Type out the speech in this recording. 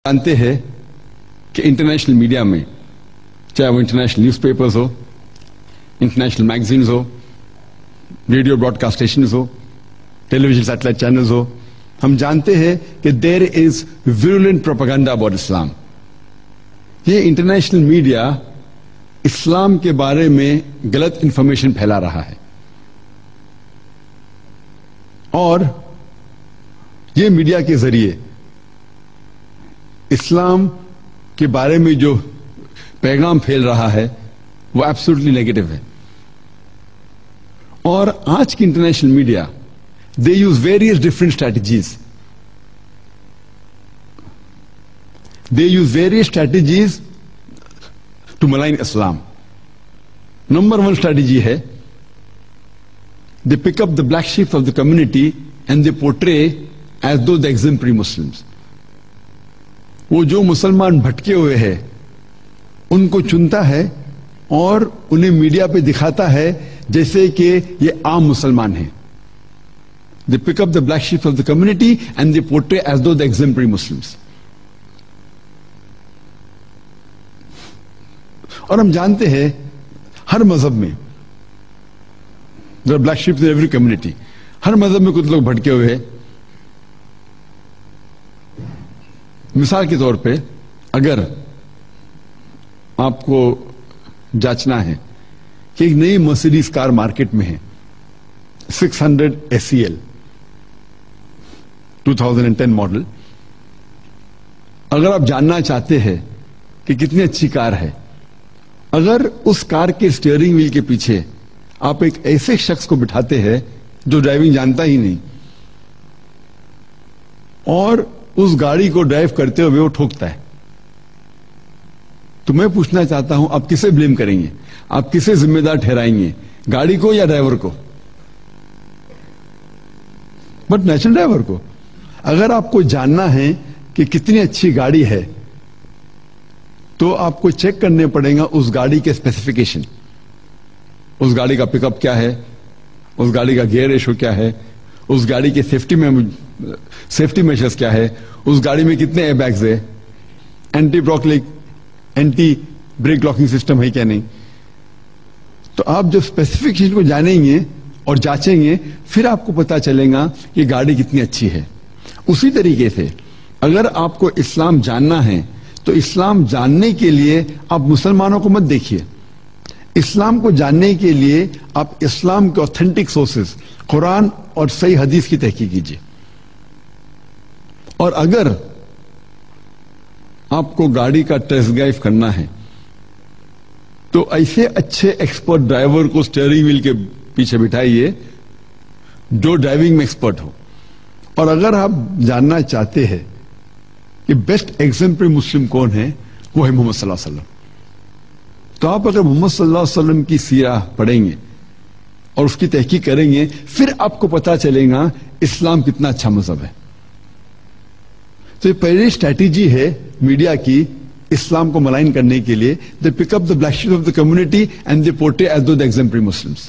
جانتے ہیں کہ انٹرنیشنل میڈیا میں چاہے وہ انٹرنیشنل نیوز پیپرز ہو، انٹرنیشنل میگزینز ہو، ریڈیو براڈ کاسٹ اسٹیشنز ہو، ٹیلی ویژن سیٹلائٹ چینلز ہو، ہم جانتے ہیں کہ دیر از ویرولنٹ پروپیگنڈا اباؤٹ اسلام. یہ انٹرنیشنل میڈیا اسلام کے بارے میں غلط انفارمیشن پھیلا رہا ہے، اور یہ میڈیا کے ذریعے اسلام کے بارے میں جو پیغام پھیل رہا ہے وہ ایبسولوٹلی نیگیٹو ہے. اور آج کی international media they use various different strategies. They use various strategies to malign Islam. Number 1 strategy ہے they pick up the black sheep of the community and they portray as though the exemplary Muslims. وہ جو مسلمان بھٹکے ہوئے ہیں ان کو چنتا ہے اور انہیں میڈیا پہ دکھاتا ہے جیسے کہ یہ عام مسلمان ہیں. They pick up the black sheep of the community and they portray as though the exemplary Muslims. اور ہم جانتے ہیں ہر مذہب میں there are black sheep in every community. ہر مذہب میں کچھ لوگ بھٹکے ہوئے ہیں. مثال کے طور پہ اگر آپ کو جانچنا ہے کہ ایک نئی مرسیڈیز کار مارکیٹ میں ہے 600 SEL 2010 ماڈل، اگر آپ جاننا چاہتے ہیں کہ کتنی اچھی کار ہے، اگر اس کار کے اسٹیئرنگ ویل کے پیچھے آپ ایک ایسے شخص کو بٹھاتے ہیں جو ڈرائیونگ جانتا ہی نہیں اور اس گاڑی کو ڈرائیو کرتے ہوئے وہ ٹھوکتا ہے، تو میں پوچھنا چاہتا ہوں آپ کسے بلیم کریں گے؟ آپ کسے ذمہ دار ٹھہرائیں گے، گاڑی کو یا ڈرائیور کو؟ بٹ نیچرل ڈرائیور کو. اگر آپ کو جاننا ہے کہ کتنی اچھی گاڑی ہے تو آپ کو چیک کرنے پڑے گا اس گاڑی کے اسپیسیفکیشن. اس گاڑی کا پک اپ کیا ہے، اس گاڑی کا گیئر ریشو کیا ہے، اس گاڑی کے سیفٹی میجرز کیا ہے، اس گاڑی میں کتنے ایئر بیگز ہے، اینٹی بریک لاکنگ سسٹم ہے کیا نہیں. تو آپ جو اسپیسیفکیشن کو جانیں گے اور جانچیں گے پھر آپ کو پتا چلے گا کہ گاڑی کتنی اچھی ہے. اسی طریقے سے اگر آپ کو اسلام جاننا ہے تو اسلام جاننے کے لیے آپ مسلمانوں کو مت دیکھیے. اسلام کو جاننے کے لیے آپ اسلام کے اوتھینٹک سورسز قرآن اور صحیح حدیث کی تحقیق کیجیے. اور اگر آپ کو گاڑی کا ٹیسٹ ڈرائیو کرنا ہے تو ایسے اچھے ایکسپرٹ ڈرائیور کو اسٹیئرنگ ویل کے پیچھے بٹھائیے جو ڈرائیونگ میں ایکسپرٹ ہو. اور اگر آپ جاننا چاہتے ہیں کہ بیسٹ ایگزمپلری مسلم کون ہے، وہ ہے محمد صلی اللہ علیہ وسلم، تو آپ اگر محمد صلی اللہ علیہ وسلم کی سیرہ پڑھیں گے اور اس کی تحقیق کریں گے پھر آپ کو پتا چلے گا اسلام کتنا اچھا مذہب ہے. تو یہ پہلی اسٹریٹجی ہے میڈیا کی اسلام کو ملائن کرنے کے لیے. They pick up the black sheep of the community and they portray as though the exemplary Muslims.